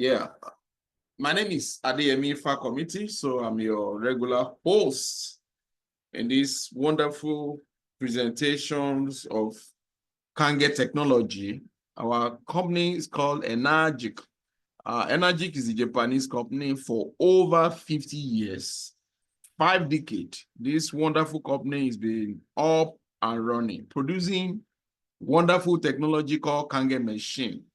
Yeah, my name is Adeyemi Fakomiti, so I'm your regular host in these wonderful presentations of Kange technology. Our company is called Energic. Energic is a Japanese company for over 50 years, 5 decades. This wonderful company has been up and running, producing wonderful technology called Kange machine.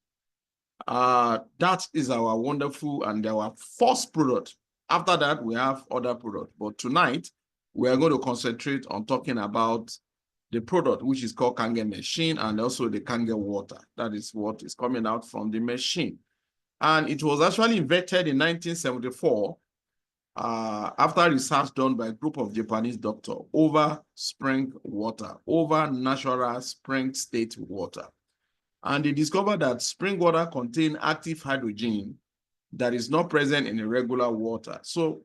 That is our wonderful and our first product. After that, we have other products. But tonight, we are going to concentrate on talking about the product, which is called Kange machine, and also the Kange water. That is what is coming out from the machine. And it was actually invented in 1974 after research done by a group of Japanese doctors over spring water, over natural spring state water. And they discovered that spring water contains active hydrogen that is not present in a regular water. So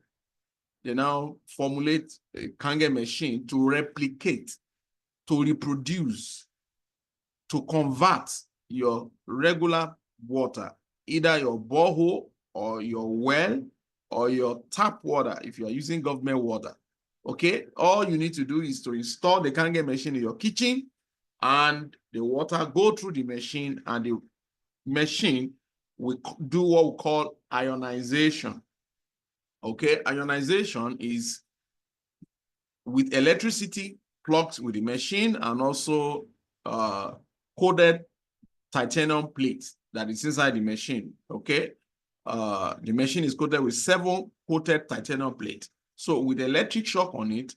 they now formulate a Kange machine to replicate, to reproduce, to convert your regular water, either your borehole or your well or your tap water if you are using government water. Okay, all you need to do is to install the Kange machine in your kitchen, and the water go through the machine, and the machine will do what we call ionization. Okay, ionization is with electricity plugged with the machine and also coated titanium plate that is inside the machine. Okay, the machine is coated with 7 coated titanium plate. So with electric shock on it,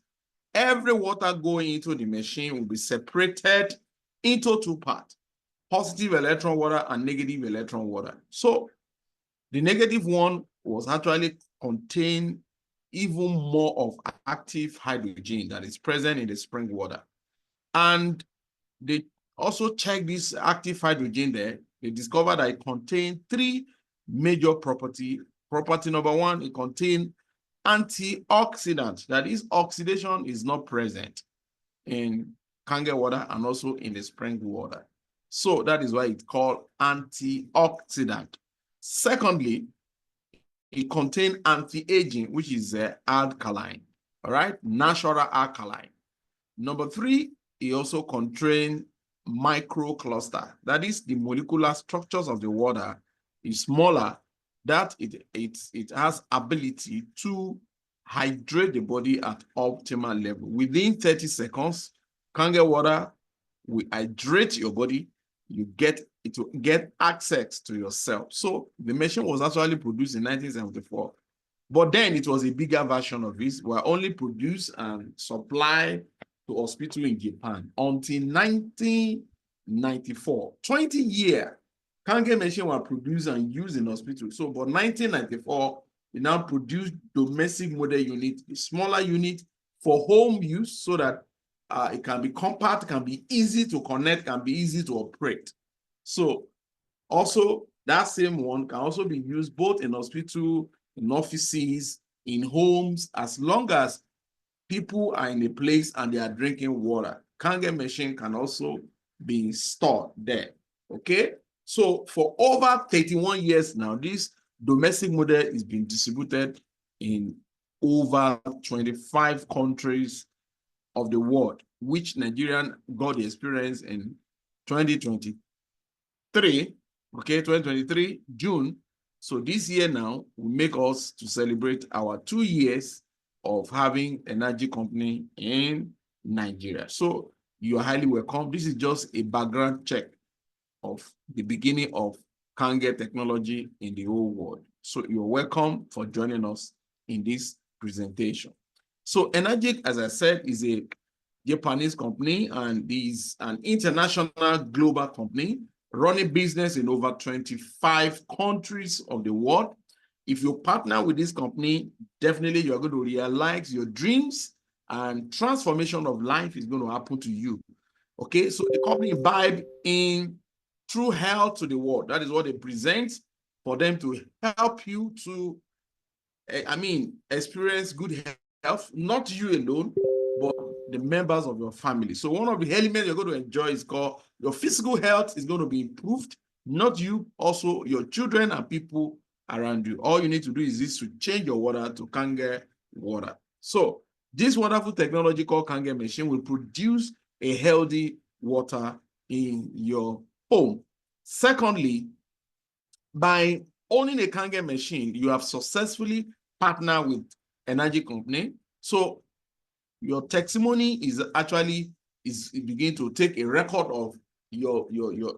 every water going into the machine will be separated into 2 parts: positive electron water and negative electron water. So the negative one was actually contain even more of active hydrogen that is present in the spring water. And they also checked this active hydrogen there. They discovered that it contained 3 major properties. Property number 1, it contained antioxidant. That is, oxidation is not present in Kange water and also in the spring water. So that is why it's called antioxidant. Secondly, it contains anti-aging, which is alkaline, all right, natural alkaline. Number 3, it also contains microcluster. That is, the molecular structures of the water is smaller, that it has ability to hydrate the body at optimal level. Within 30 seconds, Kange water will hydrate your body. You get access to yourself. So the machine was actually produced in 1974, but then it was a bigger version of this. We were only produced and supplied to hospital in Japan until 1994. 20 years, Kange machine were produced and used in hospital. So, but 1994, we now produced domestic model unit, a smaller unit for home use, so that it can be compact, can be easy to connect, can be easy to operate. So also that same one can also be used both in hospital, in offices, in homes, as long as people are in a place and they are drinking water. Kange machine can also be installed there. Okay, so for over 31 years now, this domestic model is being distributed in over 25 countries of the world, which Nigerian got the experience in 2023, okay, 2023, June. So this year now will make us to celebrate our 2 years of having an energy company in Nigeria. So you are highly welcome. This is just a background check of the beginning of Kange technology in the whole world. So you're welcome for joining us in this presentation. So Energic, as I said, is a Japanese company and is an international global company running business in over 25 countries of the world. If you partner with this company, definitely you're going to realize your dreams and transformation of life is going to happen to you. Okay, so the company imbibe in true health to the world. That is what they present for them to help you to, experience good health, not you alone, but the members of your family. So one of the elements you're going to enjoy is called your physical health is going to be improved, not you, also your children and people around you. All you need to do is this to change your water to Kange water. So this wonderful technology called Kange machine will produce a healthy water in your home. Secondly, by owning a Kange machine, you have successfully partnered with energy company. So your testimony is actually begin to take a record of your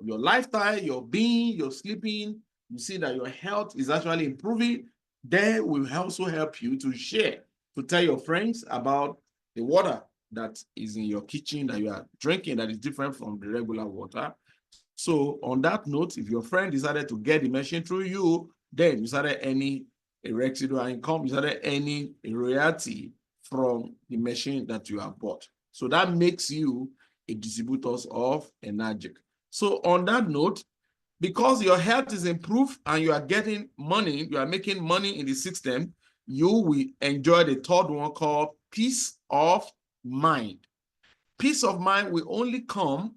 lifestyle, your being, your sleeping. You see that your health is actually improving. They will also help you to share, to tell your friends about the water that is in your kitchen that you are drinking that is different from the regular water. So on that note, if your friend decided to get the machine through you, then you started earning a residual income, you started earning a royalty from the machine that you have bought. So that makes you a distributor of energy. So on that note, because your health is improved and you are getting money, you are making money in the system, you will enjoy the third one called peace of mind. Peace of mind will only come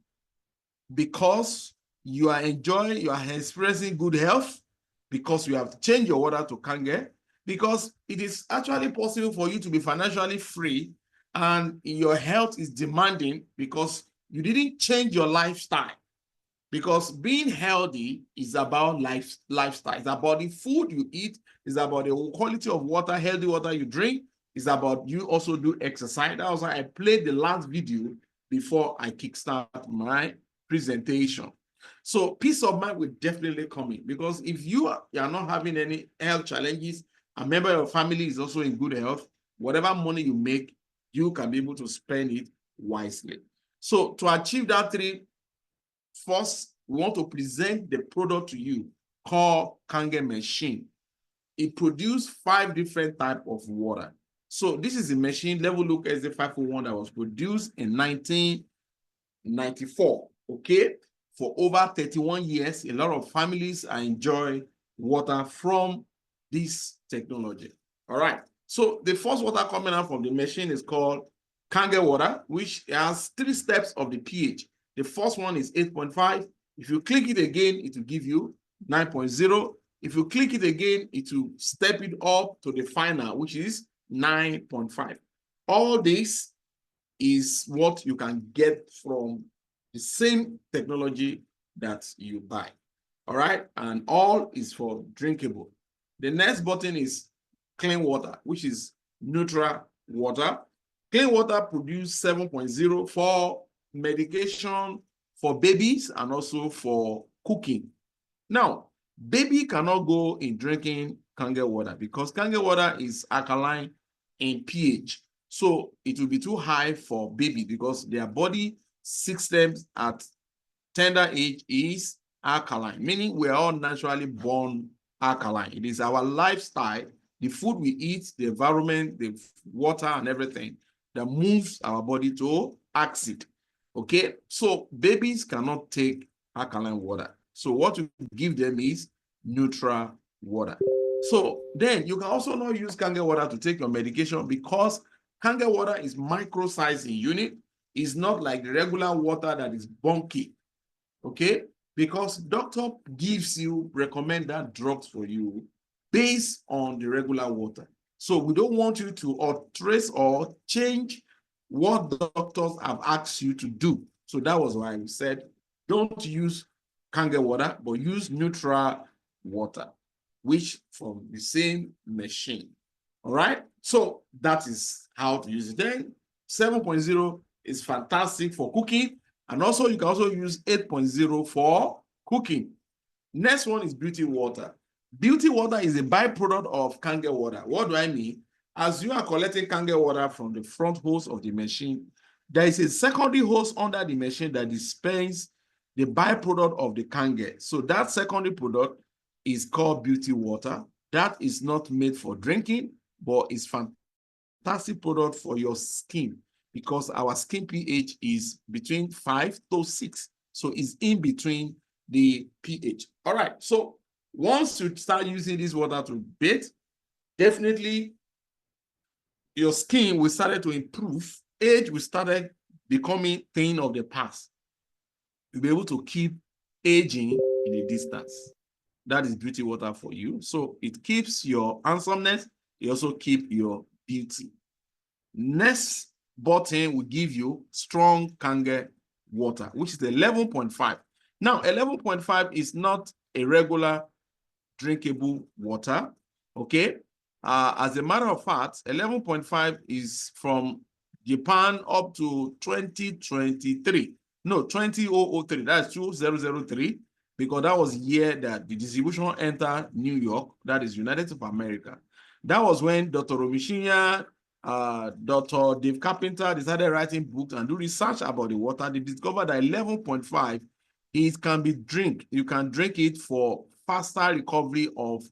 because you are enjoying, you are experiencing good health, because you have changed your water to Kange, because it is actually possible for you to be financially free and your health is demanding because you didn't change your lifestyle. Because being healthy is about lifestyle. It's about the food you eat. It's about the quality of water, healthy water you drink. It's about you also do exercise. That was why I played the last video before I kickstart my presentation. So peace of mind will definitely come in, because if you are not having any health challenges, a member of your family is also in good health, whatever money you make, you can be able to spend it wisely. So to achieve that three, first, we want to present the product to you called Kange machine. It produced 5 different types of water. So this is a machine, level look SD501, that was produced in 1994, okay? For over 31 years, a lot of families enjoy water from this technology. All right. So the first water coming out from the machine is called Kange water, which has 3 steps of the pH. The first one is 8.5. If you click it again, it will give you 9.0. If you click it again, it will step it up to the final, which is 9.5. All this is what you can get from the same technology that you buy. All right. And all is for drinkable. The next button is clean water, which is neutral water. Clean water produce 7.0 for medication, for babies, and also for cooking. Now, baby cannot go in drinking Kange water because Kange water is alkaline in pH. So it will be too high for baby because their body systems at tender age is alkaline, meaning we are all naturally born alkaline. It is our lifestyle, the food we eat, the environment, the water and everything that moves our body to acid. Okay, so babies cannot take alkaline water. So what you give them is neutral water. So then you can also not use Kange water to take your medication because Kange water is micro-sized in unit. It's not like the regular water that is bulky. Okay, because doctor gives you recommended drugs for you based on the regular water. So we don't want you to trace or change what doctors have asked you to do. So that was why we said don't use Kange water, but use neutral water, which from the same machine. All right, so that is how to use it. Then 7.0 is fantastic for cooking. And also, you can also use 8.0 for cooking. Next one is beauty water. Beauty water is a byproduct of Kange water. What do I mean? As you are collecting Kange water from the front hose of the machine, there is a secondary hose under the machine that dispenses the byproduct of the Kange. So that secondary product is called beauty water. That is not made for drinking, but it's fantastic product for your skin, because our skin pH is between 5 to 6. So it's in between the pH. All right. So once you start using this water to bathe, definitely your skin will start to improve. Age will start becoming thing of the past. You'll be able to keep aging in a distance. that is beauty water for you. So it keeps your handsomeness, it also keeps your beauty. Next button will give you strong Kange water, which is 11.5. Now, 11.5 is not a regular drinkable water, okay? As a matter of fact, 11.5 is from Japan up to 2023. No, 2003, that's 2003, because that was the year that the distribution entered New York, that is United States of America. That was when Dr. Romishinya, Dr. Dave Carpenter decided writing books and do research about the water. They discovered that 11.5, it can be drink. You can drink it for faster recovery of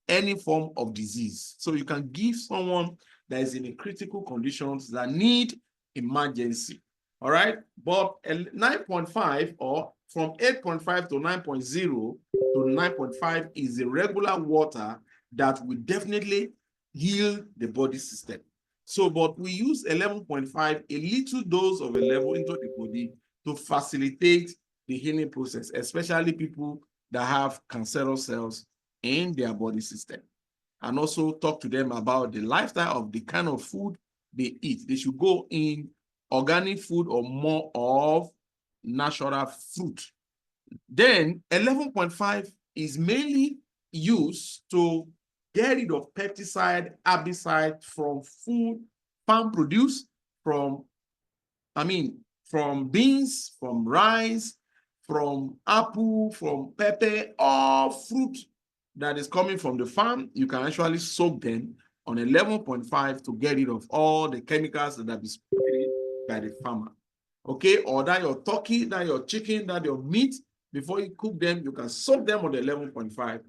any form of disease. So you can give someone that is in a critical conditions that need emergency. All right. But 9.5 or from 8.5 to 9.0 to 9.5 is the regular water that will definitely heal the body system. So, but we use 11.5, a little dose of 11 into the body to facilitate the healing process, especially people that have cancerous cells in their body system. And also talk to them about the lifestyle of the kind of food they eat. They should go in organic food or more of natural fruit. Then 11.5 is mainly used to get rid of pesticide, herbicide from food, farm produce, from beans, from rice, from apple, from pepper, or fruit that is coming from the farm. You can actually soak them on 11.5 to get rid of all the chemicals that have been sprayed by the farmer. Okay, or that your turkey, that your chicken, that your meat, before you cook them, you can soak them on 11.5,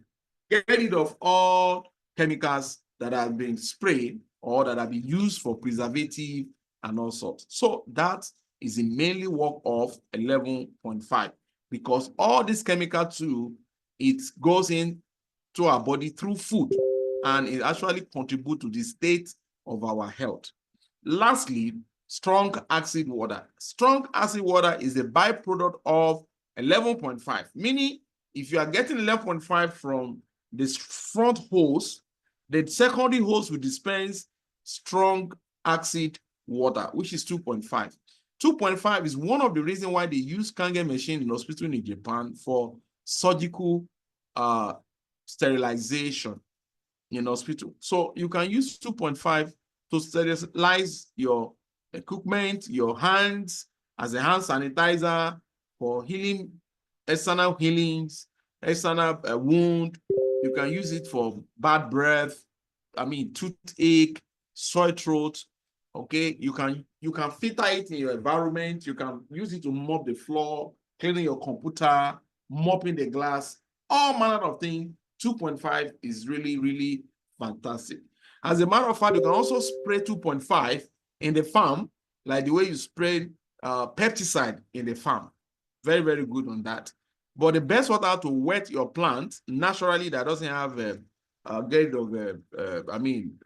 get rid of all chemicals that have been sprayed or that have been used for preservative and all sorts. So that is the mainly work of 11.5, because all this chemical too, it goes in to our body through food, and it actually contributes to the state of our health. Lastly, strong acid water. Strong acid water is a byproduct of 11.5, meaning if you are getting 11.5 from this front hose, the secondary hose will dispense strong acid water, which is 2.5. 2.5 is one of the reasons why they use Kange machine in hospital in Japan for surgical sterilization in hospital. So you can use 2.5 to sterilize your equipment, your hands, as a hand sanitizer for healing, external healings, external wound. You can use it for bad breath, toothache, sore throat. Okay, you can filter it in your environment. You can use it to mop the floor, cleaning your computer, mopping the glass, all manner of things. 2.5 is really, really fantastic. As a matter of fact, you can also spray 2.5 in the farm, like the way you spray pesticide in the farm. Very, very good on that. But the best water to wet your plant naturally that doesn't have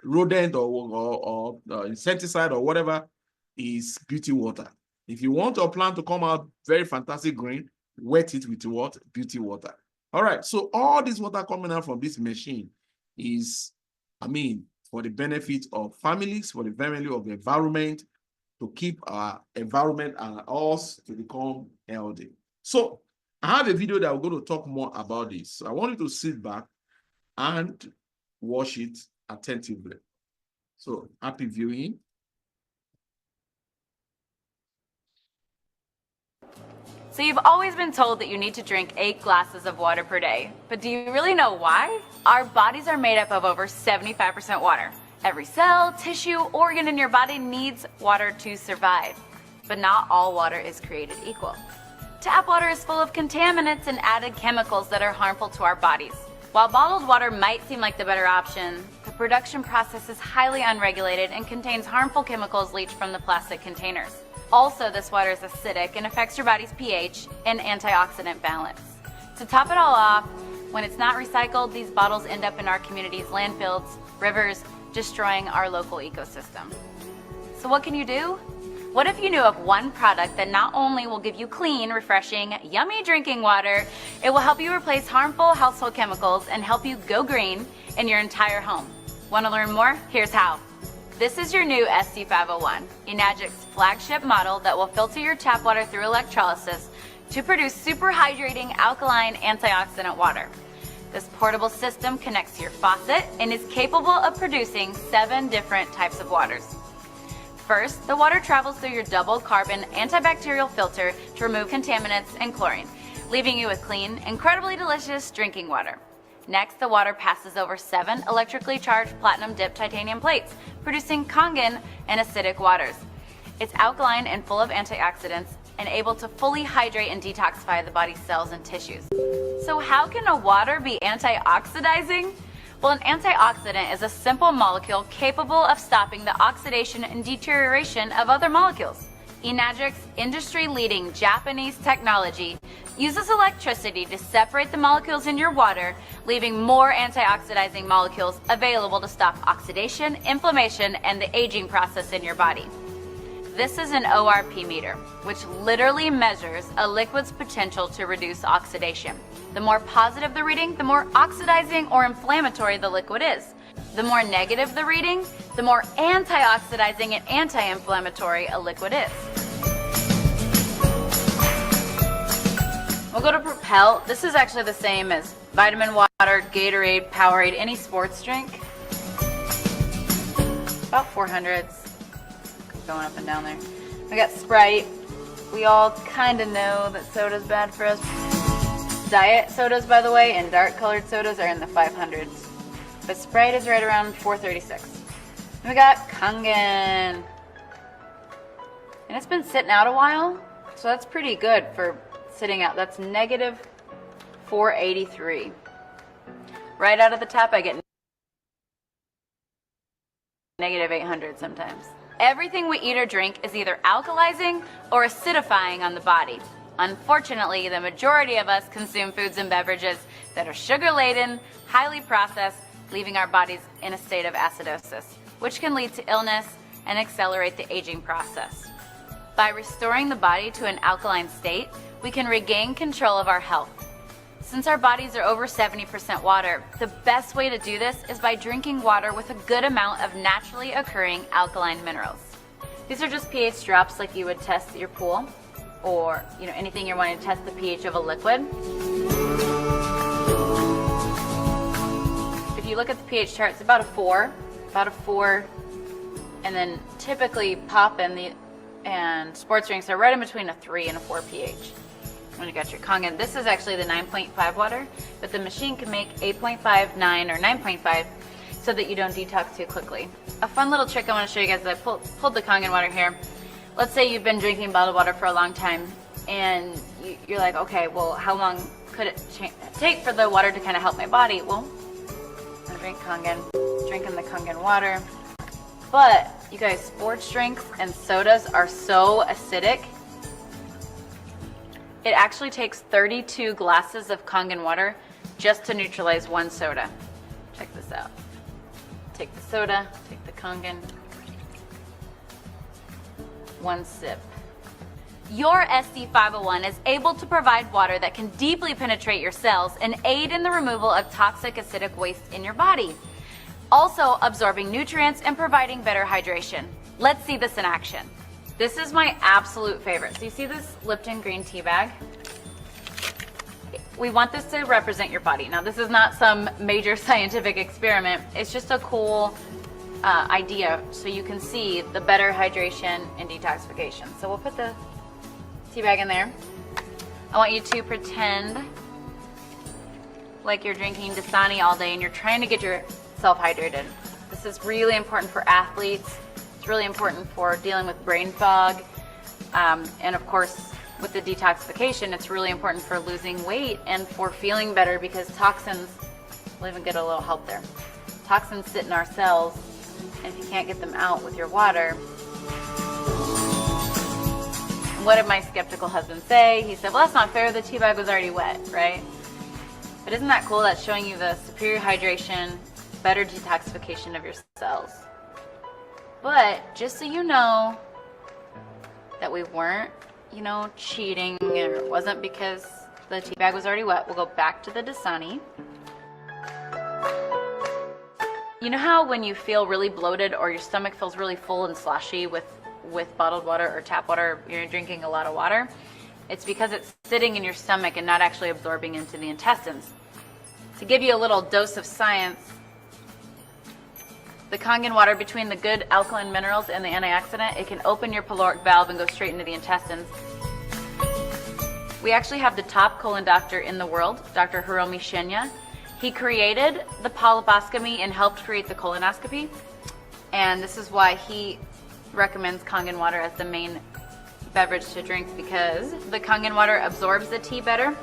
rodent or insecticide or whatever is beauty water. If you want your plant to come out very fantastic green, wet it with what? Beauty water. All right, so all this water coming out from this machine is, for the benefit of families, for the benefit of the environment, to keep our environment and us to become healthy. So I have a video that we're going to talk more about this. So I want you to sit back and watch it attentively. So happy viewing. So you've always been told that you need to drink 8 glasses of water per day, but do you really know why? Our bodies are made up of over 75% water. Every cell, tissue, organ in your body needs water to survive, but not all water is created equal. Tap water is full of contaminants and added chemicals that are harmful to our bodies. While bottled water might seem like the better option, the production process is highly unregulated and contains harmful chemicals leached from the plastic containers. Also, this water is acidic and affects your body's pH and antioxidant balance. To top it all off, when it's not recycled, these bottles end up in our community's landfills, rivers, destroying our local ecosystem. So what can you do? What if you knew of one product that not only will give you clean, refreshing, yummy drinking water, it will help you replace harmful household chemicals and help you go green in your entire home? Want to learn more? Here's how. This is your new SC501, Enagic's flagship model that will filter your tap water through electrolysis to produce super hydrating alkaline antioxidant water. This portable system connects to your faucet and is capable of producing 7 different types of waters. First, the water travels through your double carbon antibacterial filter to remove contaminants and chlorine, leaving you with clean, incredibly delicious drinking water. Next, the water passes over 7 electrically charged platinum dipped titanium plates, producing Kangen and acidic waters. It's alkaline and full of antioxidants and able to fully hydrate and detoxify the body's cells and tissues. So how can a water be antioxidizing? Well, an antioxidant is a simple molecule capable of stopping the oxidation and deterioration of other molecules. Enagic's industry-leading Japanese technology uses electricity to separate the molecules in your water, leaving more antioxidizing molecules available to stop oxidation, inflammation, and the aging process in your body. This is an ORP meter, which literally measures a liquid's potential to reduce oxidation. The more positive the reading, the more oxidizing or inflammatory the liquid is. The more negative the reading, the more antioxidizing and anti-inflammatory a liquid is. We'll go to Propel. This is actually the same as vitamin water, Gatorade, Powerade, any sports drink. About 400s. Going up and down there. We got Sprite. We all kind of know that soda's bad for us. Diet sodas, by the way, and dark colored sodas are in the 500s. But Sprite is right around 436. We got Kangen. And it's been sitting out a while, so that's pretty good for sitting out. That's negative 483. Right out of the tap, I get negative 800 sometimes. Everything we eat or drink is either alkalizing or acidifying on the body. Unfortunately, the majority of us consume foods and beverages that are sugar-laden, highly processed, leaving our bodies in a state of acidosis, which can lead to illness and accelerate the aging process. By restoring the body to an alkaline state, we can regain control of our health. Since our bodies are over 70% water, the best way to do this is by drinking water with a good amount of naturally occurring alkaline minerals. These are just pH drops like you would test your pool, or anything you're wanting to test the pH of a liquid. If you look at the pH chart, it's about a 4, and then typically pop and sports drinks are right in between a 3 and a 4 pH. When you got your Kangen, this is actually the 9.5 water, but the machine can make 8.5, 9, or 9.5 so that you don't detox too quickly. A fun little trick I want to show you guys is I pulled the Kangen water here. Let's say you've been drinking bottled water for a long time, and you're like, okay, well, how long could it take for the water to kind of help my body? Well, I drink Kangen, drinking the Kangen water. But, you guys, sports drinks and sodas are so acidic. It actually takes 32 glasses of Kangen water just to neutralize one soda. Check this out. Take the soda, take the Kangen. One sip. Your SC501 is able to provide water that can deeply penetrate your cells and aid in the removal of toxic acidic waste in your body, also absorbing nutrients and providing better hydration. Let's see this in action. This is my absolute favorite. So you see this Lipton green tea bag? We want this to represent your body. Now, this is not some major scientific experiment. It's just a cool idea so you can see the better hydration and detoxification. So we'll put the tea bag in there. I want you to pretend like you're drinking Dasani all day and you're trying to get yourself hydrated. This is really important for athletes. It's really important for dealing with brain fog. And of course, with the detoxification, it's really important for losing weight and for feeling better, because toxins, we'll even get a little help there. Toxins sit in our cells, and if you can't get them out with your water. What did my skeptical husband say? He said, well, that's not fair. The tea bag was already wet, right? But isn't that cool? That's showing you the superior hydration, better detoxification of your cells. But just so you know, that we weren't, cheating, or it wasn't because the tea bag was already wet. We'll go back to the Dasani. You know how when you feel really bloated or your stomach feels really full and sloshy with bottled water or tap water, you're drinking a lot of water? It's because it's sitting in your stomach and not actually absorbing into the intestines. To give you a little dose of science, the Kangen water, between the good alkaline minerals and the antioxidant, it can open your pyloric valve and go straight into the intestines. We actually have the top colon doctor in the world, Dr. Hiromi Shinya. He created the polyposcopy and helped create the colonoscopy. And this is why he recommends Kangen water as the main beverage to drink, because the Kangen water absorbs the tea better.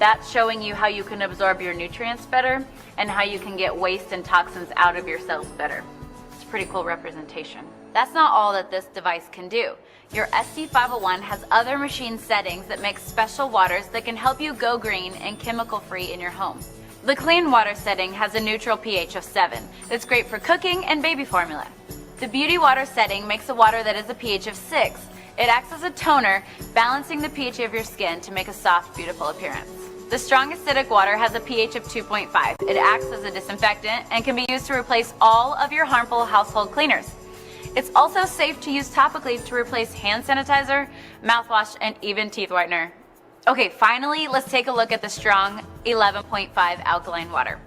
That's showing you how you can absorb your nutrients better and how you can get waste and toxins out of your cells better. It's a pretty cool representation. That's not all that this device can do. Your SC501 has other machine settings that make special waters that can help you go green and chemical free in your home. The clean water setting has a neutral pH of 7. That's great for cooking and baby formula. The beauty water setting makes a water that is a pH of 6. It acts as a toner, balancing the pH of your skin to make a soft, beautiful appearance. The strong acidic water has a pH of 2.5. It acts as a disinfectant and can be used to replace all of your harmful household cleaners. It's also safe to use topically to replace hand sanitizer, mouthwash, and even teeth whitener. Okay, finally, let's take a look at the strong 11.5 alkaline water.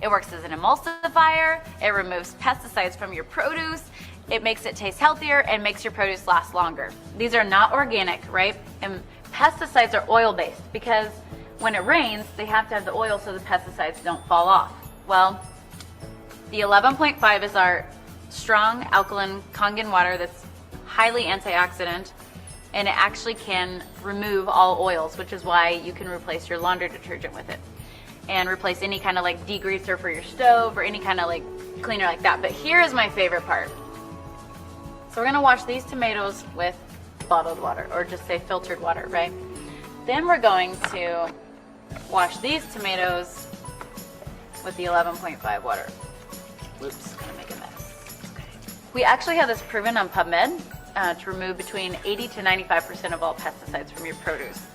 It works as an emulsifier, it removes pesticides from your produce, it makes it taste healthier, and makes your produce last longer. These are not organic, right? And pesticides are oil-based because when it rains, they have to have the oil so the pesticides don't fall off. Well, the 11.5 is our strong alkaline Kangen water that's highly antioxidant, and it actually can remove all oils, which is why you can replace your laundry detergent with it and replace any kind of like degreaser for your stove or any kind of like cleaner like that. But here is my favorite part. So we're gonna wash these tomatoes with bottled water, or just say filtered water, right? Then we're going to wash these tomatoes with the 11.5 water. Whoops, gonna make a mess. Okay. We actually have this proven on PubMed to remove between 80 to 95% of all pesticides from your produce.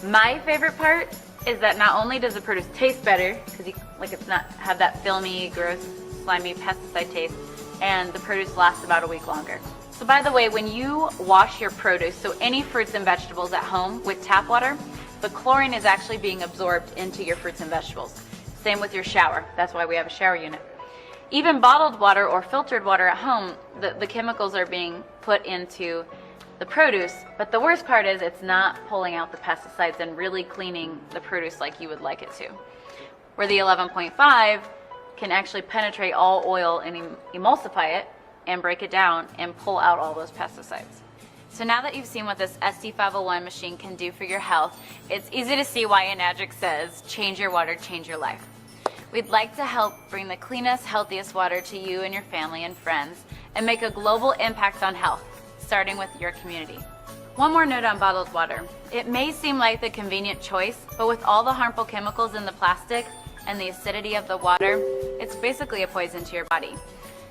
My favorite part is that not only does the produce taste better, because it's not have that filmy, gross, slimy pesticide taste, and the produce lasts about a week longer. So by the way, when you wash your produce, so any fruits and vegetables at home with tap water, the chlorine is actually being absorbed into your fruits and vegetables. Same with your shower. That's why we have a shower unit. Even bottled water or filtered water at home, the chemicals are being put into the produce, but the worst part is it's not pulling out the pesticides and really cleaning the produce like you would like it to. Where the 11.5 can actually penetrate all oil and emulsify it and break it down and pull out all those pesticides. So now that you've seen what this SC501 machine can do for your health, it's easy to see why Enagic says, change your water, change your life. We'd like to help bring the cleanest, healthiest water to you and your family and friends and make a global impact on health, starting with your community. One more note on bottled water. It may seem like the convenient choice, but with all the harmful chemicals in the plastic and the acidity of the water, it's basically a poison to your body.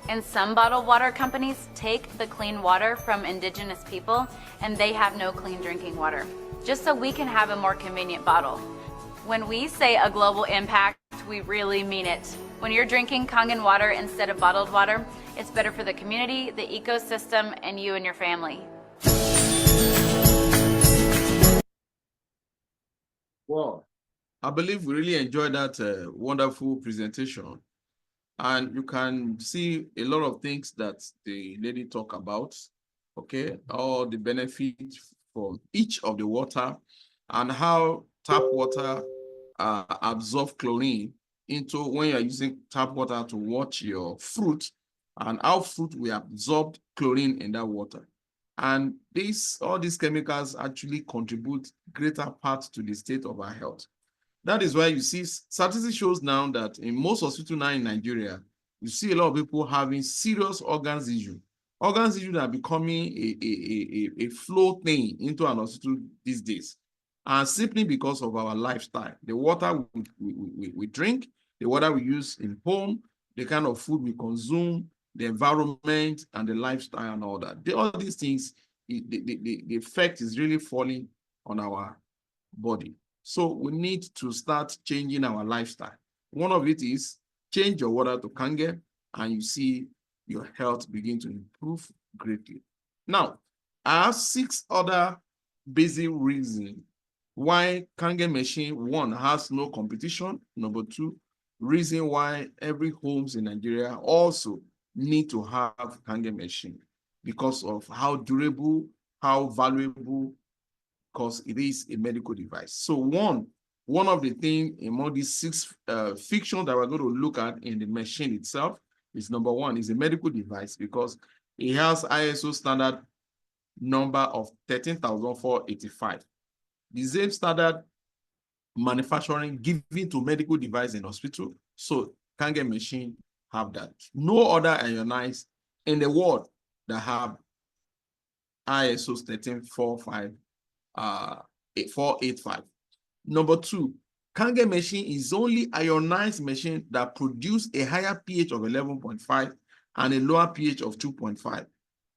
And some bottled water companies take the clean water from indigenous people and they have no clean drinking water, just so we can have a more convenient bottle. When we say a global impact, we really mean it. When you're drinking Kangen water instead of bottled water, it's better for the community, the ecosystem, and you and your family. Wow. I believe we really enjoyed that wonderful presentation. And you can see a lot of things that the lady talked about, okay? All the benefits from each of the water and how tap water absorbs chlorine into when you're using tap water to wash your fruit, and how fruit will absorb chlorine in that water. And all these chemicals actually contribute greater part to the state of our health. That is why you see statistics shows now that in most hospitals now in Nigeria, you see a lot of people having serious organs issue. Organs issue that are becoming a flow thing into an hospital these days. And simply because of our lifestyle, the water we drink, the water we use in home, the kind of food we consume, the environment and the lifestyle and all that. All these things the effect is really falling on our body. So we need to start changing our lifestyle. One of it is change your water to Kangen, and you see your health begin to improve greatly. Now, I have 6 other basic reasons why Kangen machine, one, has no competition. Number 2, reason why every homes in Nigeria also need to have Kangen machine because of how durable, how valuable, because it is a medical device. So one of the things among these 6 fictions that we're going to look at in the machine itself is, number 1, is a medical device because it has ISO standard number of 13,485. The same standard manufacturing given to medical device in hospital. So Kangen machine have that. No other ionized in the world that have ISO 485. Number 2, Kangen machine is only ionized machine that produce a higher pH of 11.5 and a lower pH of 2.5.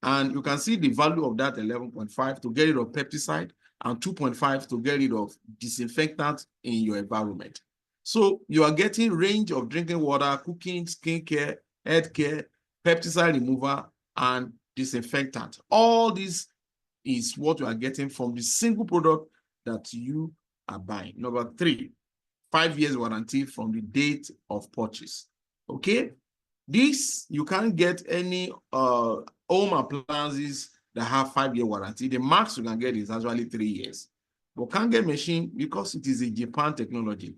And you can see the value of that 11.5 to get rid of pesticide and 2.5 to get rid of disinfectant in your environment. So you are getting range of drinking water, cooking, skincare, healthcare, pesticide remover, and disinfectant. All this is what you are getting from the single product that you are buying. Number 3, 5 years warranty from the date of purchase. Okay, this you can't get any home appliances that have 5-year warranty. The max you can get is actually 3 years. But Kangen machine, because it is a Japan technology,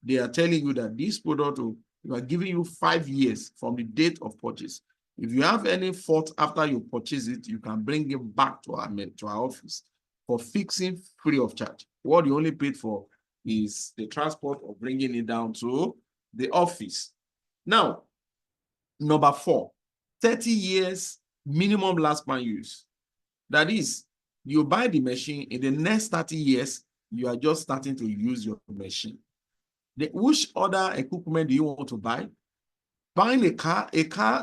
they are telling you that this product you are giving you 5 years from the date of purchase. If you have any fault after you purchase it, you can bring it back to our office for fixing free of charge. What you only paid for is the transport of bringing it down to the office. Now, number 4, 30 years minimum lifespan use. That is, you buy the machine, in the next 30 years, you are just starting to use your machine. Which other equipment do you want to buy? Buying a car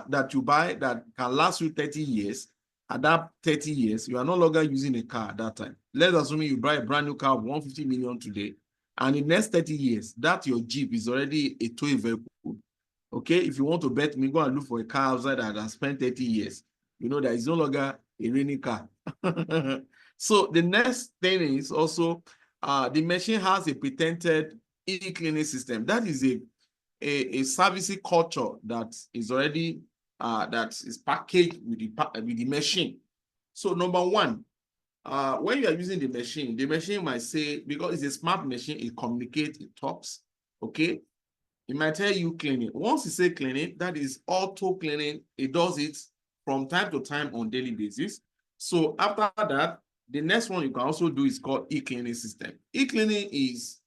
that you buy that can last you 30 years, at that 30 years, you are no longer using a car at that time. Let's assume you buy a brand new car of 150 million today, and in the next 30 years, that your Jeep is already a toy vehicle. Okay, if you want to bet me, go and look for a car outside that has spent 30 years. You know that it's no longer a rainy car. So the next thing is also, the machine has a patented e-cleaning system. That is a servicing culture that is already that is packaged with the machine. So number 1, when you are using the machine might say, because it's a smart machine, it communicates, it talks. Okay, it might tell you cleaning. Once you say cleaning, that is auto cleaning. It does it from time to time on daily basis. So after that, the next one you can also do is called e-cleaning system. E-cleaning is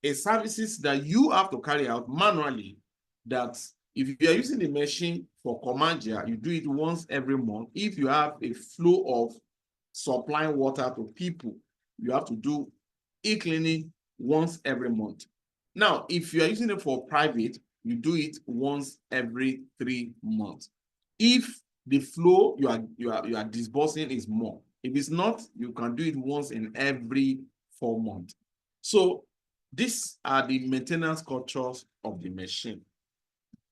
a services that you have to carry out manually, that if you are using the machine for Comandia, you do it once every month. If you have a flow of supplying water to people, you have to do e-cleaning once every month. Now, if you are using it for private, you do it once every 3 months. If the flow you are disbursing is more, if it's not, you can do it once in every 4 months. So these are the maintenance cultures of the machine.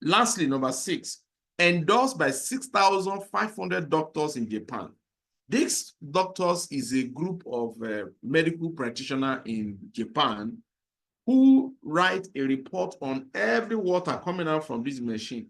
Lastly, number 6, endorsed by 6,500 doctors in Japan. These doctors is a group of medical practitioners in Japan who write a report on every water coming out from this machine.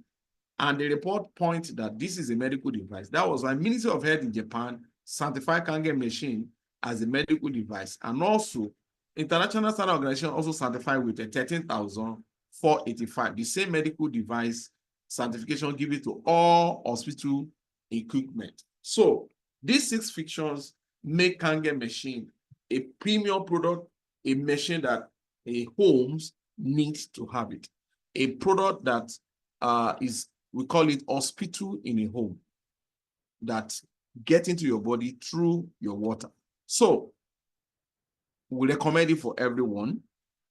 And the report points that this is a medical device. That was why Ministry of Health in Japan certified Kangen machine as a medical device. And also, International Standard Organization also certified with a 13,485, the same medical device certification given to all hospital equipment. So these 6 features make Kangen machine a premium product, a machine that a homes needs to have it. A product that we call it hospital in a home, that get into your body through your water. So we recommend it for everyone.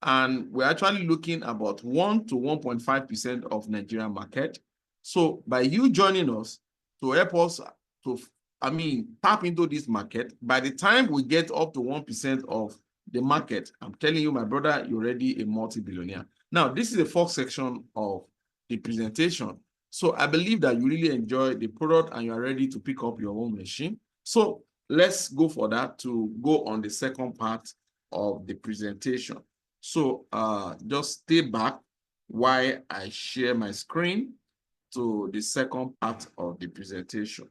And we're actually looking about 1 to 1.5% of Nigerian market. So by you joining us to help us to tap into this market, by the time we get up to 1% of the market, I'm telling you, my brother, you're already a multi-billionaire. Now, this is the first section of the presentation. So I believe that you really enjoy the product and you are ready to pick up your own machine. So let's go for that to go on the second part of the presentation. So just stay back while I share my screen to the second part of the presentation.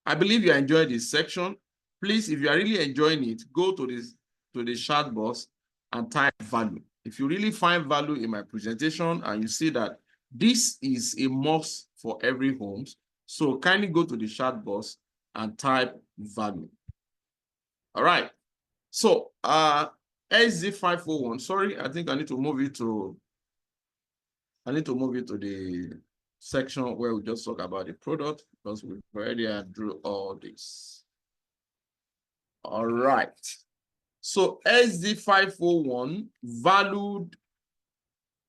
I believe you enjoyed this section. Please, if you are really enjoying it, go to the chat box and type value. If you really find value in my presentation and you see that this is a must for every home, so kindly go to the chat box and type value. All right. So SZ501, sorry, I think I need to move it to the section where we just talk about the product because we've already drew all this. All right. So SZ501 valued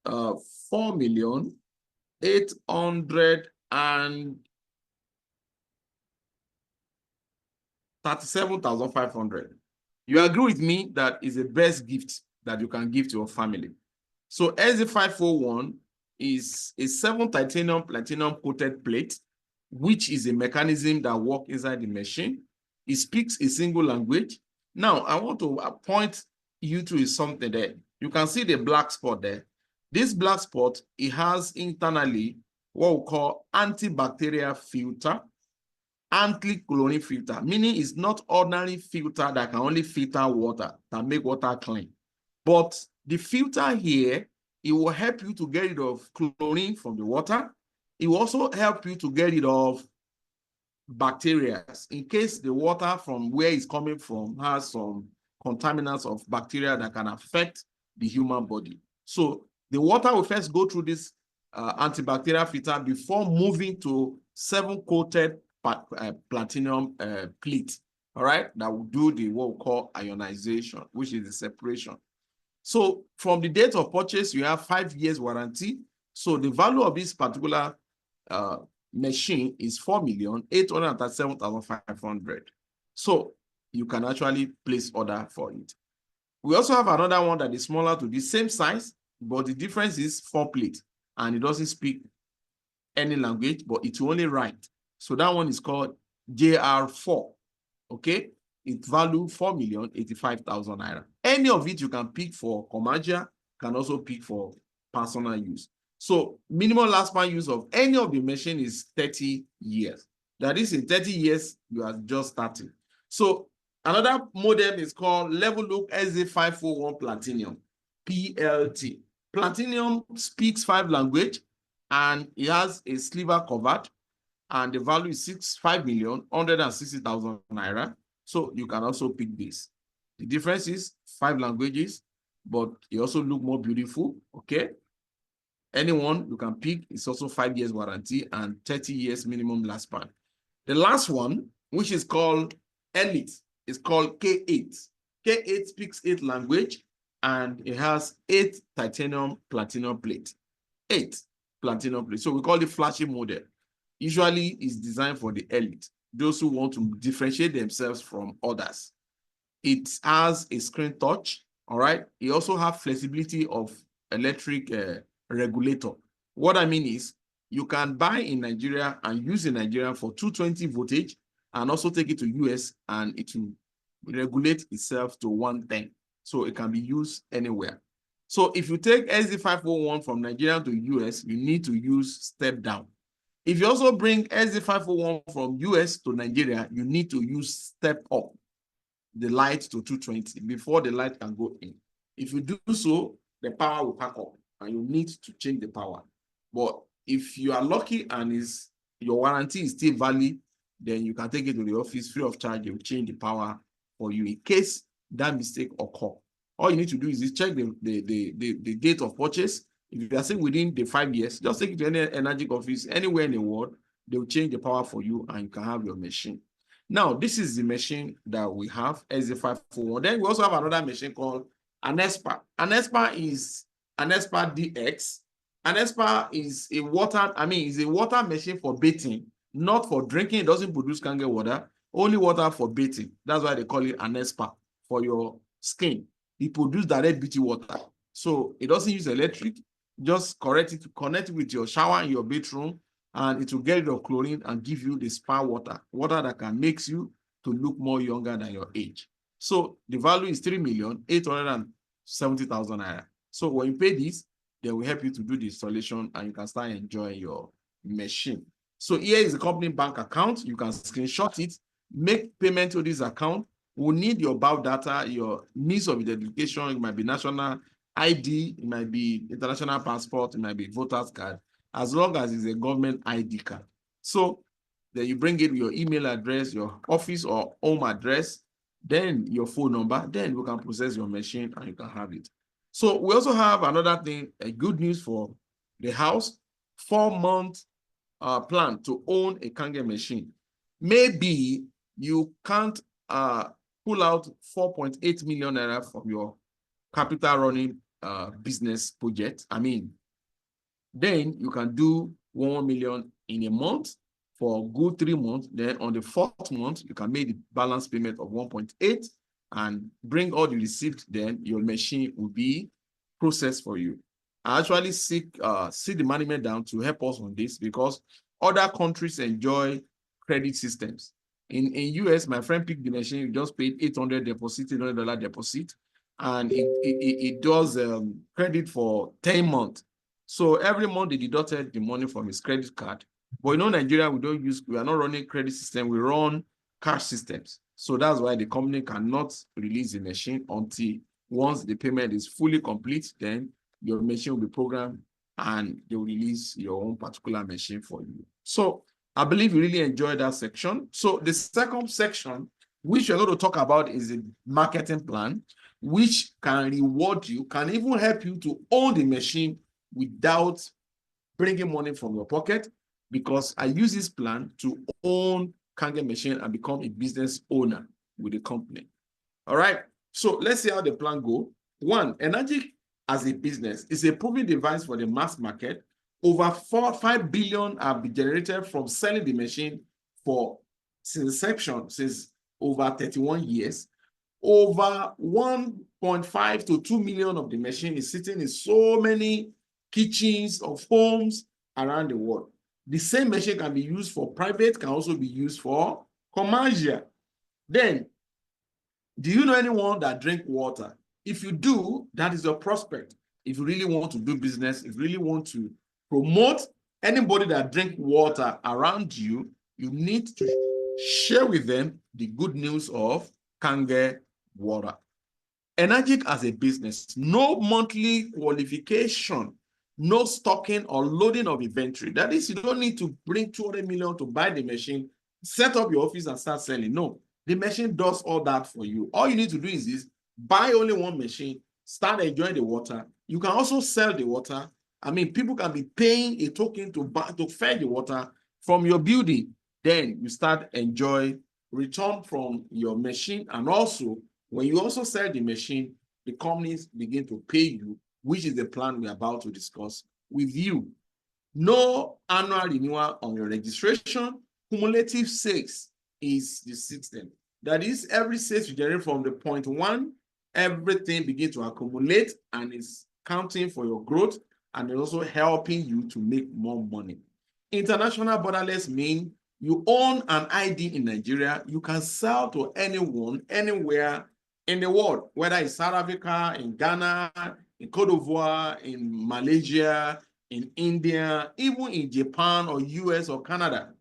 4,837,500. You agree with me that is the best gift that you can give to your family. So SZ501 is a 7 titanium platinum coated plate, which is a mechanism that works inside the machine. It speaks a single language. Now, I want to point you to something there. You can see the black spot there. This black spot, it has internally what we call antibacterial filter, anti-chlorine filter, meaning it's not ordinary filter that can only filter water, that make water clean. But the filter here, it will help you to get rid of chlorine from the water. It will also help you to get rid of bacteria in case the water from where it's coming from has some contaminants of bacteria that can affect the human body. So the water will first go through this antibacterial filter before moving to 7-coated platinum plate, all right, that will do the what we call ionization, which is the separation. So from the date of purchase, you have 5 years warranty. So the value of this particular machine is 4,837,500. So you can actually place order for it. We also have another one that is smaller to the same size, but the difference is 4 plate, and it doesn't speak any language, but it will only write. So that one is called JR4. Okay, it value 4,085,000 naira. Any of it you can pick for commercial, can also pick for personal use. So minimum lifespan use of any of the machine is 30 years. That is, in 30 years, you are just starting. So another modem is called Level Look SZ501 Platinum, PLT. Platinum speaks 5 languages and it has a sliver covered, and the value is 5,160,000 naira. So you can also pick this. The difference is 5 languages, but it also look more beautiful. Okay. Anyone you can pick. It's also 5 years warranty and 30 years minimum lifespan. The last one, which is called Elite, is called K8. K8 speaks 8 language and it has 8 titanium platinum plate. 8 platinum plate. So we call it flashy model. Usually is designed for the elite, those who want to differentiate themselves from others. It has a screen touch, all right? It also has flexibility of electric regulator. What I mean is you can buy in Nigeria and use in Nigeria for 220 voltage and also take it to US and it will regulate itself to 110. So it can be used anywhere. So if you take SZ501 from Nigeria to US, you need to use step down. If you also bring SZ501 from US to Nigeria, you need to use step up the light to 220 before the light can go in. If you do so, the power will pack up and you need to change the power. But if you are lucky and your warranty is still valid, then you can take it to the office free of charge. They will change the power for you in case that mistake occur. All you need to do is check the date of purchase. If you are saying within the 5 years, just take it to any energy office anywhere in the world. They will change the power for you and you can have your machine. Now, this is the machine that we have, SZ501. Then we also have another machine called Anespa. Anespa is Anespa DX. Anespa is a water, is a water machine for bathing, not for drinking. It doesn't produce kangen water, Only water for bathing. That's why they call it an spa for your skin. It produces direct beauty water. So it doesn't use electric. Just connect it with your shower in your bedroom, and it will get rid of chlorine and give you the spa water that can make you to look more younger than your age. So the value is 3,870,000 naira. So when you pay this, they will help you to do the installation and you can start enjoying your machine. So here is the company bank account. You can screenshot it, make payment to this account. We'll need your BAU data, your means of identification. It might be national ID, it might be international passport, it might be voter's card, as long as it's a government ID card. So then you bring in your email address, your office or home address, then your phone number, then we can process your machine and you can have it. So we also have another thing, a good news for the house, 4-month plan to own a Kangen machine. Maybe you can't pull out 4.8 million naira from your capital running business project. Then you can do 1 million in a month for a good 3 months. Then on the 4th month, you can make the balance payment of 1.8 and bring all the receipts. Then your machine will be processed for you. I actually seek the management down to help us on this because other countries enjoy credit systems. In US, my friend picked the machine, you just paid $800 deposit, and it does credit for 10 months. So every month they deducted the money from his credit card. But you know, Nigeria, we are not running credit system, we run cash systems. So that's why the company cannot release the machine until once the payment is fully complete, then your machine will be programmed and they will release your own particular machine for you. So I believe you really enjoyed that section. So the second section, which we're going to talk about, is a marketing plan, which can reward you, can even help you to own the machine without bringing money from your pocket, because I use this plan to own Kangen machine and become a business owner with the company. All right. So let's see how the plan goes. 1, Energy as a business is a proven device for the mass market. Over 5 billion have been generated from selling the machine since inception, since over 31 years. Over 1.5 to 2 million of the machine is sitting in so many kitchens of homes around the world. The same machine can be used for private, can also be used for commercial. Then, do you know anyone that drink water? If you do, that is your prospect. If you really want to do business, if you really want to promote anybody that drink water around you, you need to share with them the good news of Kangen water. Energic as a business, no monthly qualification, no stocking or loading of inventory. That is, you don't need to bring 200 million to buy the machine, set up your office and start selling. No, the machine does all that for you. All you need to do is this: buy only one machine, start enjoying the water. You can also sell the water. People can be paying a token to fetch the water from your building. Then you start enjoy return from your machine. And also, when you also sell the machine, the companies begin to pay you, which is the plan we're about to discuss with you. No annual renewal on your registration. Cumulative sales is the system. That is, every sales you generate from the point 1, everything begins to accumulate and is counting for your growth and also helping you to make more money. International borderless means you own an ID in Nigeria, you can sell to anyone, anywhere in the world, whether it's South Africa, in Ghana, in Cote d'Ivoire, in Malaysia, in India, even in Japan or US or Canada.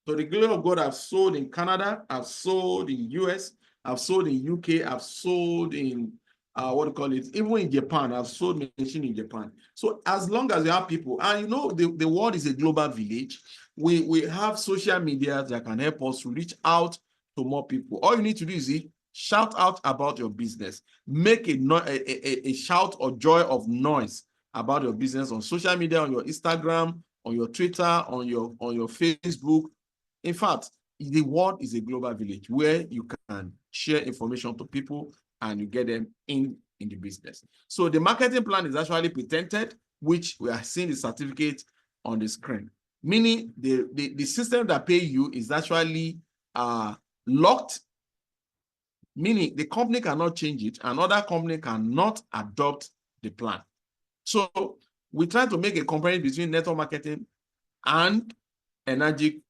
So the glory of God, I've sold in Canada, I've sold in US, I've sold in UK, I've sold in even in Japan, I've sold machine in Japan. So as long as you have people, and the world is a global village, we have social media that can help us to reach out to more people. All you need to do is shout out about your business. Make a shout or joy of noise about your business on social media, on your Instagram, on your Twitter, on your Facebook. In fact, the world is a global village where you can share information to people and you get them in the business. So the marketing plan is actually patented, which we are seeing the certificate on the screen. Meaning the system that pay you is actually locked, meaning the company cannot change it, another company cannot adopt the plan. So we try to make a comparison between network marketing and energy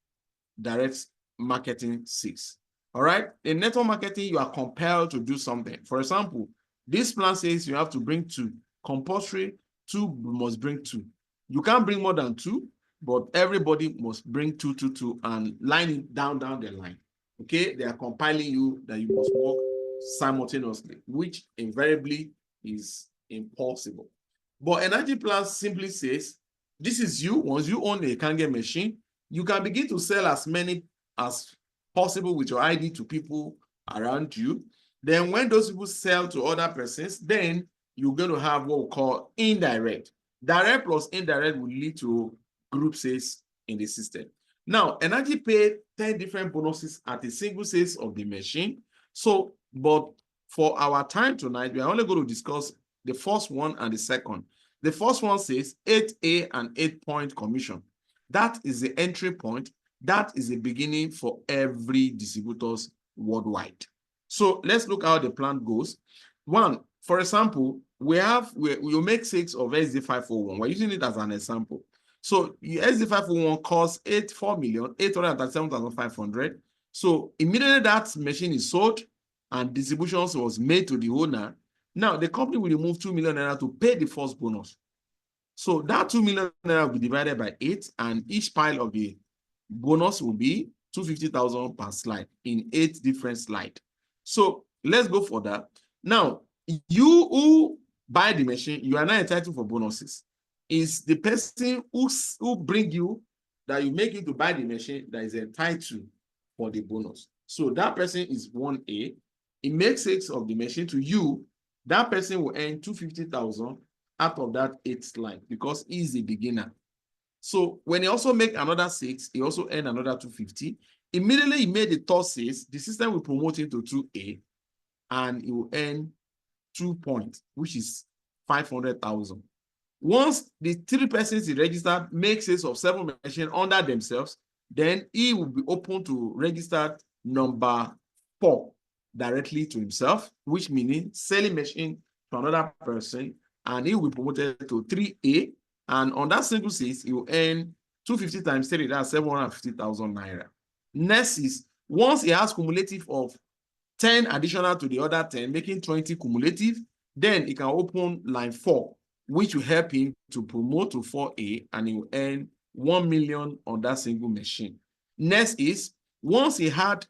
direct marketing 6. All right. In network marketing, you are compelled to do something. For example, this plan says you have to bring 2. Compulsory, 2 must bring 2. You can't bring more than 2, but everybody must bring 2, 2, 2, and line it down the line. Okay, they are compiling you that you must work simultaneously, which invariably is impossible. But energy plan simply says, this is you. Once you own a Kangen machine, you can begin to sell as many as possible with your ID to people around you. Then when those people sell to other persons, then you're going to have what we call indirect. Direct plus indirect will lead to group sales in the system. Now, energy paid 10 different bonuses at a single sales of the machine. So, but for our time tonight, we are only going to discuss the first one and the second. The first one says 8A and 8-point commission. That is the entry point. That is the beginning for every distributors worldwide. So let's look how the plan goes. One, for example, we make 6 of SD501. We're using it as an example. So SD501 costs 4,837,500. So immediately that machine is sold and distributions was made to the owner. Now the company will remove 2 million naira to pay the first bonus. So that 2 million naira will be divided by 8, and each pile of the bonus will be 250,000 per slide in 8 different slides. So let's go for that. Now, you who buy the machine, you are not entitled for bonuses. It's the person who bring you, that you make you to buy the machine, that is entitled for the bonus. So that person is 1A. It makes 6 of the machine to you. That person will earn 250,000 out of that 8 slide because he is a beginner. So when he also make another 6, he also earn another 250. Immediately he made the third 6, the system will promote him to 2A, and he will earn 2 points, which is 500,000. Once the 3 persons he registered make sales of 7 machines under themselves, then he will be open to register number 4 directly to himself, which meaning selling machine to another person, and he will be promoted to 3A. And on that single sales, he will earn 250 times 3, that's 750,000 naira. Next is, once he has cumulative of 10 additional to the other 10, making 20 cumulative, then he can open line 4, which will help him to promote to 4A, and he will earn 1 million on that single machine. Next is, once he had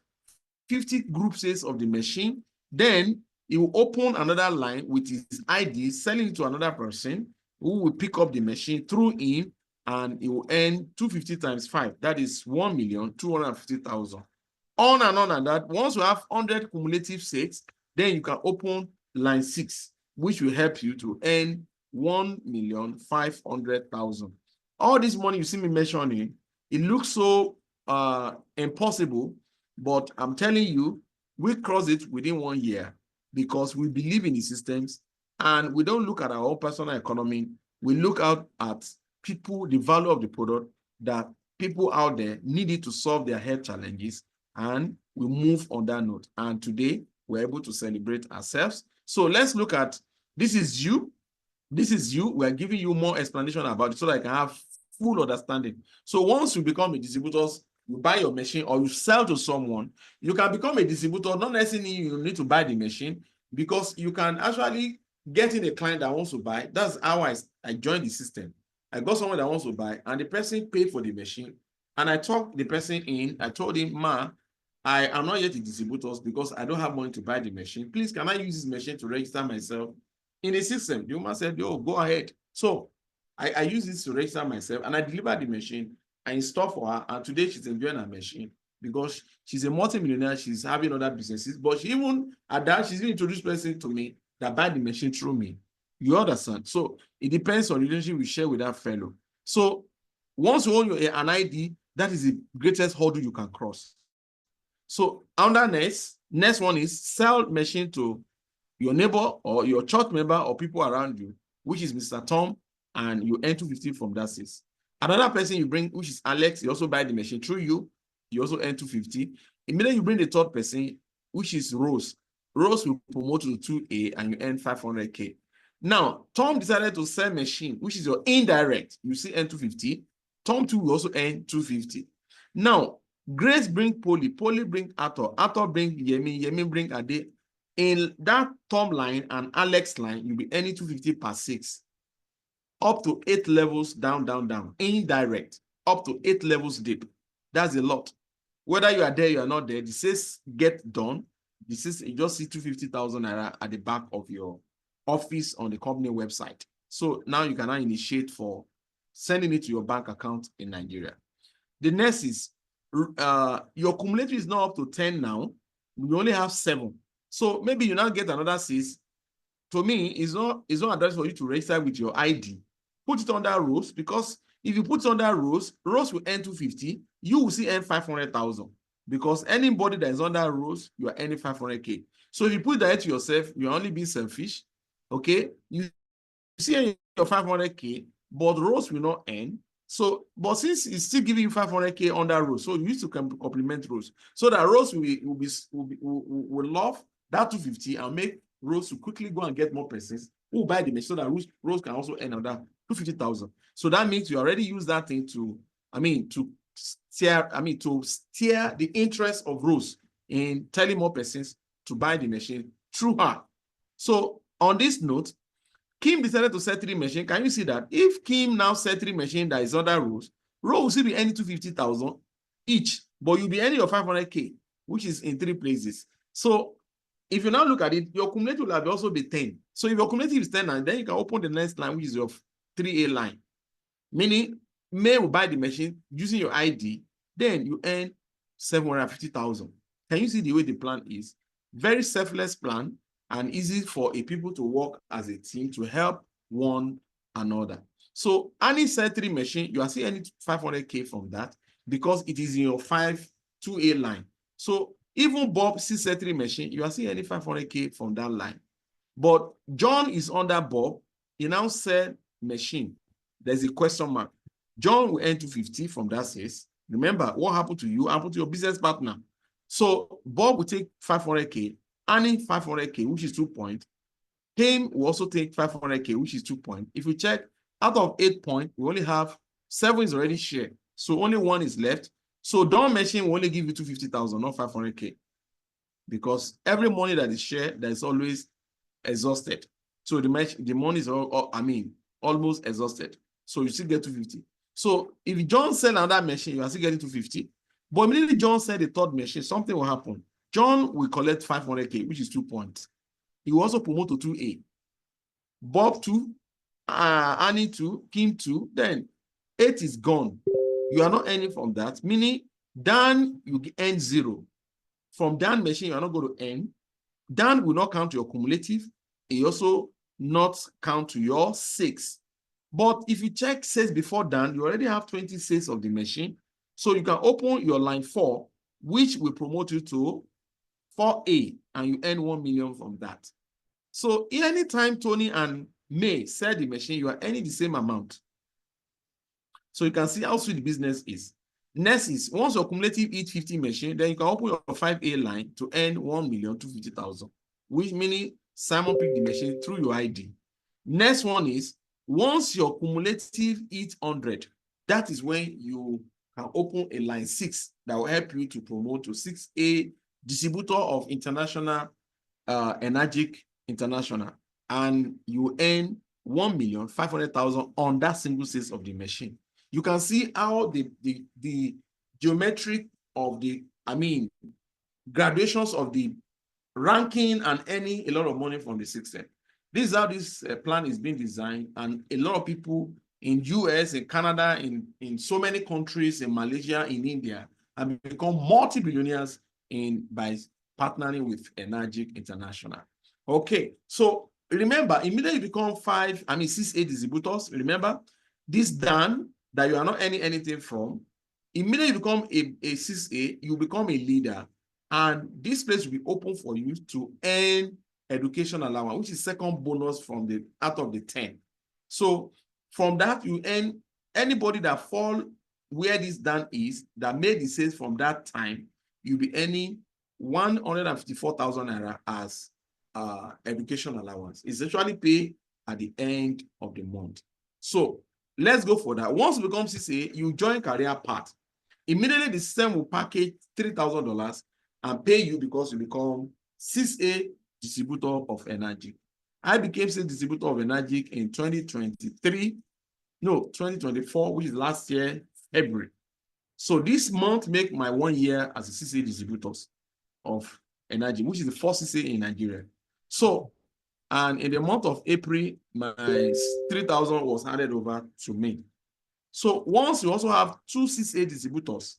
50 group sales of the machine, then he will open another line with his ID, selling it to another person who will pick up the machine through him, and he will earn 250 times 5. That is 1,250,000. On and on and that. Once you have 100 cumulative sales, then you can open line 6, which will help you to earn 1,500,000. All this money you see me mentioning, it looks so impossible, but I'm telling you, we cross it within 1 year because we believe in the systems, and we don't look at our own personal economy. We look out at people, the value of the product, that people out there needed to solve their health challenges, and we move on that note. And today, we're able to celebrate ourselves. So let's look at, this is you. This is you. We're giving you more explanation about it so that I can have full understanding. So once you become a distributor, you buy your machine or you sell to someone, you can become a distributor. Not necessarily you need to buy the machine, because you can actually get in a client that wants to buy. That's how I joined the system. I got someone that wants to buy, and the person paid for the machine. And I talked the person in. I told him, ma, I am not yet a distributor because I don't have money to buy the machine. Please, can I use this machine to register myself in the system? The woman said, yo, go ahead. So I use this to register myself, and I delivered the machine. I installed for her, and today she's enjoying her machine because she's a multi-millionaire. She's having other businesses, but she even at that, she's even introduced person to me that buy the machine through me. You understand? So it depends on the relationship we share with that fellow. So once you own an ID, that is the greatest hurdle you can cross. So under next one is sell machine to your neighbor or your church member or people around you, which is Mr. Tom, and you earn 250 from that sales. Another person you bring, which is Alex, he also buy the machine through you, you also earn 250. Immediately you bring the third person, which is Rose. Rose will promote to 2A and you earn 500K. Now, Tom decided to sell machine, which is your indirect. You see earn 250. Tom 2 will also earn 250. Now, Grace bring Polly. Polly bring Arthur. Arthur bring Yemi. Yemi bring Ade. In that Tom line and Alex line, you'll be earning 250 per 6. Up to 8 levels down, down, down. Indirect. Up to 8 levels deep. That's a lot. Whether you are there, you are not there, this says get done. This is, you just see 250,000 naira at the back of your office on the company website. So now you can now initiate for sending it to your bank account in Nigeria. The next is your cumulative is not up to 10 now. We only have 7. So maybe you now get another 6. To me, it's not advisable for you to register with your ID. Put it under Rose, because if you put it under Rose, Rose will earn 250. You will see earn 500,000, because anybody that is under Rose, you are earning 500K. So if you put that to yourself, you're only being selfish. Okay, you see your 500K, but Rose will not earn. So, but since it's still giving you 500K under Rose, so you need to complement Rose, so that Rose will love that 250 and make Rose to quickly go and get more persons who will buy the machine, so that Rose can also earn another 250,000. So that means you already use that thing to steer the interest of Rose in telling more persons to buy the machine through her. So on this note, Kim decided to sell 3 machines. Can you see that? If Kim now sell 3 machines that is under Rose, Rose will still be earning 250,000 each, but you'll be earning your 500K, which is in 3 places. So if you now look at it, your cumulative will also be 10. So if your cumulative is 10, and then you can open the next line, which is your 3A line. Meaning, May will buy the machine using your ID, then you earn 750,000. Can you see the way the plan is? Very selfless plan, and easy for people to work as a team to help one another. So Annie said 3 machine, you are still earning 500K from that, because it is in your 2A line. So even Bob said 3 machine, you are still earning 500K from that line. But John is under Bob. He now said machine. There's a question mark. John will earn 250 from that sales. Remember, what happened to you happened to your business partner. So Bob will take 500K, Annie 500K, which is 2 points. Him will also take 500K, which is 2 points. If we check, out of 8 points, we only have 7 is already shared. So only 1 is left. So Don machine will only give you 250,000, not 500K. Because every money that is shared, that is always exhausted. So the money is almost exhausted. So you still get 250. So if John sell another machine, you are still getting 250. But immediately John said the third machine, something will happen. John will collect 500K, which is 2 points. He will also promote to 2A. Bob 2, Annie 2, Kim 2, then 8 is gone. You are not earning from that, meaning Dan, you earn 0. From Dan machine, you are not going to earn. Dan will not count to your cumulative. It also not count to your 6. But if you check sales before Dan, you already have 20 sales of the machine. So you can open your line 4, which will promote you to 4A, and you earn 1 million from that. So anytime Tony and May sell the machine, you are earning the same amount. So you can see how sweet the business is. Next is, once your cumulative eat 50 machine, then you can open your 5A line to earn 1,250,000, which meaning Simon picked the machine through your ID. Next one is, once your cumulative eat 100, that is when you can open a line 6 that will help you to promote to 6A, distributor of international Energic International, and you earn 1,500,000 on that single sales of the machine. You can see how the geometric of the, graduations of the ranking and earning a lot of money from the system. This is how this plan is being designed, and a lot of people in US, in Canada, in so many countries, in Malaysia, in India, have become multi-billionaires by partnering with Energic International. Okay, so remember, immediately you become 6A distributors. Remember, this Dan that you are not earning anything from, immediately you become a 6A, you become a leader, and this place will be open for you to earn education allowance, which is second bonus from the out of the 10. So from that, you earn anybody that fall where this Dan is, that made the sales from that time, you'll be earning 154,000 naira as education allowance. It's actually paid at the end of the month. So let's go for that. Once you become CCA, you join career path. Immediately the system will package $3,000 and pay you because you become CCA distributor of energy. I became CCA distributor of energy in 2024, which is last year, February. So this month make my 1 year as a CCA distributors of energy, which is the first CCA in Nigeria. So, and in the month of April, my 3,000 was handed over to me. So once you also have 2 CCA distributors,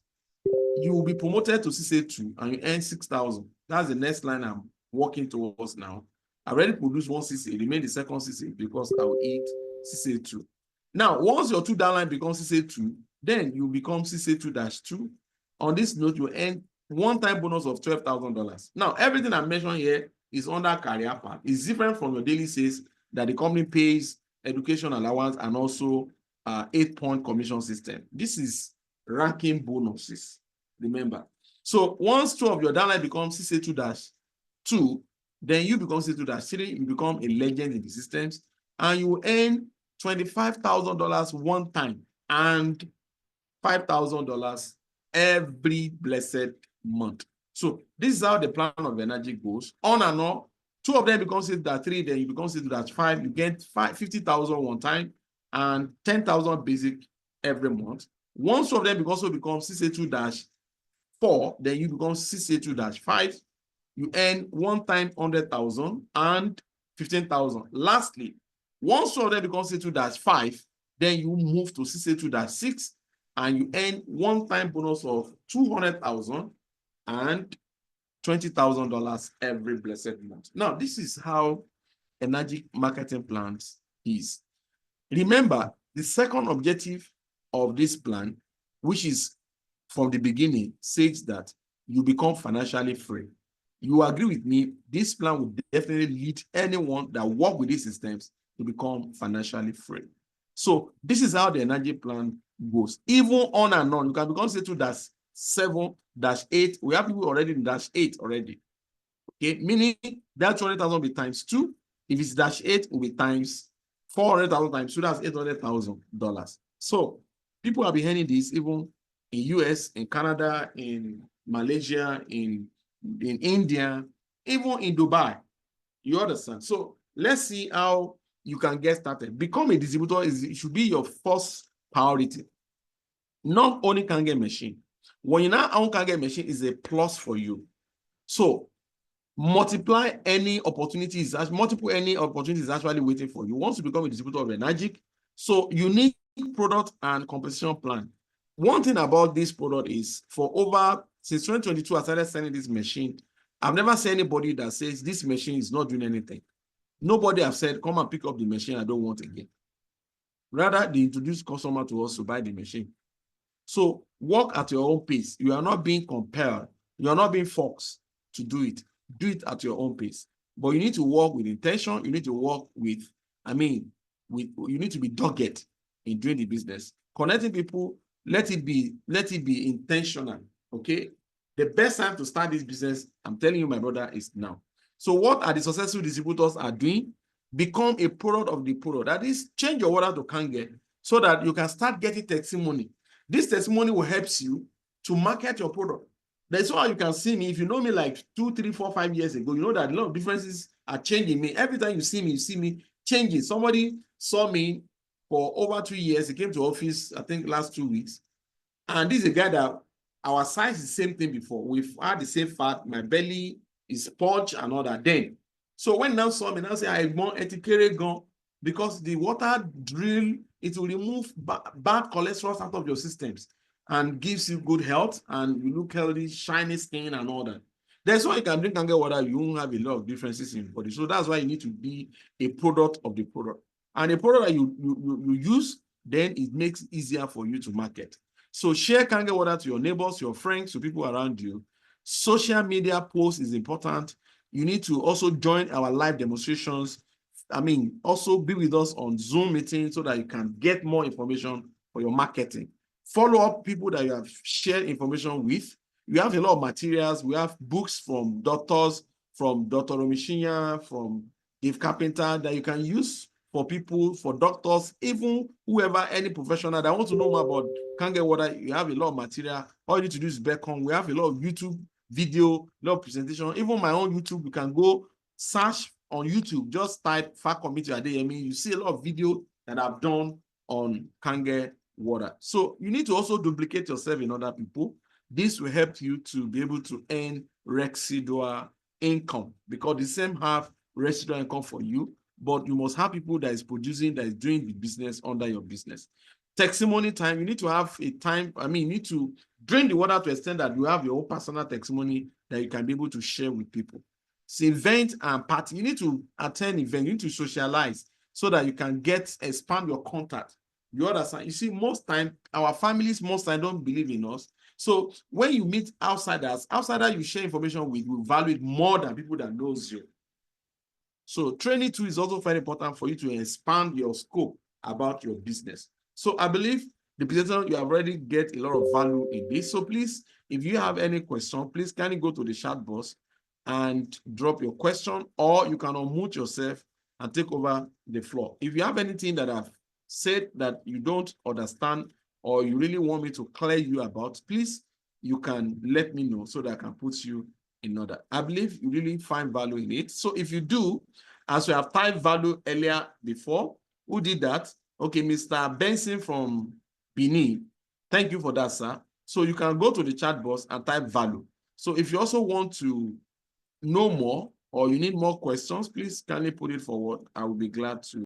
you will be promoted to CCA2 and you earn 6,000. That's the next line I'm working towards now. I already produced 1 CCA, remain the second CCA because I will eat CCA2. Now, once your 2 downline becomes CCA2, then you become CCA2-2. On this note, you earn one-time bonus of $12,000. Now, everything I mentioned here is under career path. It's different from your daily sales that the company pays education allowance and also 8-point commission system. This is ranking bonuses, remember. So once 2 of your downline becomes CCA2-2, then you become CCA2-3, you become a legend in the systems, and you earn $25,000 one time and $5,000 every blessed month. So this is how the plan of energy goes. On and on. 2 of them become CCA2-3, then you become CCA2-5. You get 50,000 one time and 10,000 basic every month. Once 2 of them also become CCA2-4, then you become CCA2-5. You earn one time 100,000 and 15,000. Lastly, once 2 of them become CCA2-5, then you move to CCA2-6 and you earn one-time bonus of 200,000 and $20,000 every blessed month. Now, this is how energy marketing plans is. Remember, the second objective of this plan, which is from the beginning, says that you become financially free. You agree with me, this plan will definitely lead anyone that work with these systems to become financially free. So this is how the energy plan goes. Even on and on, you can become CCA2-7, -8. We have people already in -8 already. Okay, meaning that 200,000 will be times 2. If it's -8, it will be times 400,000 times 2. That's $800,000. So people have been earning this even in US, in Canada, in Malaysia, in India, even in Dubai. You understand? So let's see how you can get started. Become a distributor it should be your first priority. Not only Kangen machine. When you now own Kangen machine is a plus for you. So multiply any opportunities, multiple any opportunities actually waiting for you. Once you become a distributor of Energic, so unique product and compensation plan. One thing about this product is since 2022, I started selling this machine. I've never seen anybody that says this machine is not doing anything. Nobody have said, come and pick up the machine, I don't want it again. Rather, they introduce customer to us to buy the machine. So work at your own pace. You are not being compelled. You are not being forced to do it. Do it at your own pace. But you need to work with intention. You need to work with, you need to be dogged in doing the business. Connecting people, let it be intentional, okay? The best time to start this business, I'm telling you, my brother, is now. So what are the successful distributors are doing? Become a product of the product. That is, change your order to Kangen so that you can start getting testimony. This testimony will help you to market your product. That's why you can see me. If you know me like 2, 3, 4, 5 years ago, you know that a lot of differences are changing me. Every time you see me changing. Somebody saw me for over 2 years. He came to office, I think, last 2 weeks. And this is a guy that our size is the same thing before. We've had the same fat. My belly is purged and all that. Then, so when now saw me, now say I want etikere gun because the water drill, it will remove bad cholesterol out of your systems and gives you good health and you look healthy, shiny skin and all that. That's why you can drink Kangen water. You won't have a lot of differences in your body. So that's why you need to be a product of the product. And a product that you use, then it makes it easier for you to market. So share Kangen water to your neighbors, your friends, to people around you. Social media posts is important. You need to also join our live demonstrations. Also be with us on Zoom meetings so that you can get more information for your marketing. Follow up people that you have shared information with. We have a lot of materials. We have books from doctors, from Dr. Romishinya, from Dave Carpenter that you can use for people, for doctors, even whoever, any professional that wants to know more about can't get water. You have a lot of material. All you need to do is back home. We have a lot of YouTube video, a lot of presentation. Even my own YouTube, you can go search on YouTube, just type Fakomiti Adeyemi. You see a lot of video that I've done on can't get water. So you need to also duplicate yourself in other people. This will help you to be able to earn residual income, because the same have residual income for you, but you must have people that is producing, that is doing the business under your business. Testimony time, you need to have a time, you need to drink the water to the extent that you have your own personal testimony that you can be able to share with people. It's event and party. You need to attend event, you need to socialize so that you can expand your contact. You understand? You see, most time, our families most time don't believe in us. So when you meet outsiders you share information with will value it more than people that knows you. So training too is also very important for you to expand your scope about your business. So I believe the presenter, you have already get a lot of value in this. So please, if you have any question, please kindly go to the chat box and drop your question, or you can unmute yourself and take over the floor. If you have anything that I've said that you don't understand or you really want me to clear you about, please, you can let me know so that I can put you in order. I believe you really find value in it. So if you do, as we have typed value earlier before, who did that? Okay, Mr. Benson from Benin. Thank you for that, sir. So you can go to the chat box and type value. So if you also want to know more or you need more questions, please kindly put it forward. I will be glad to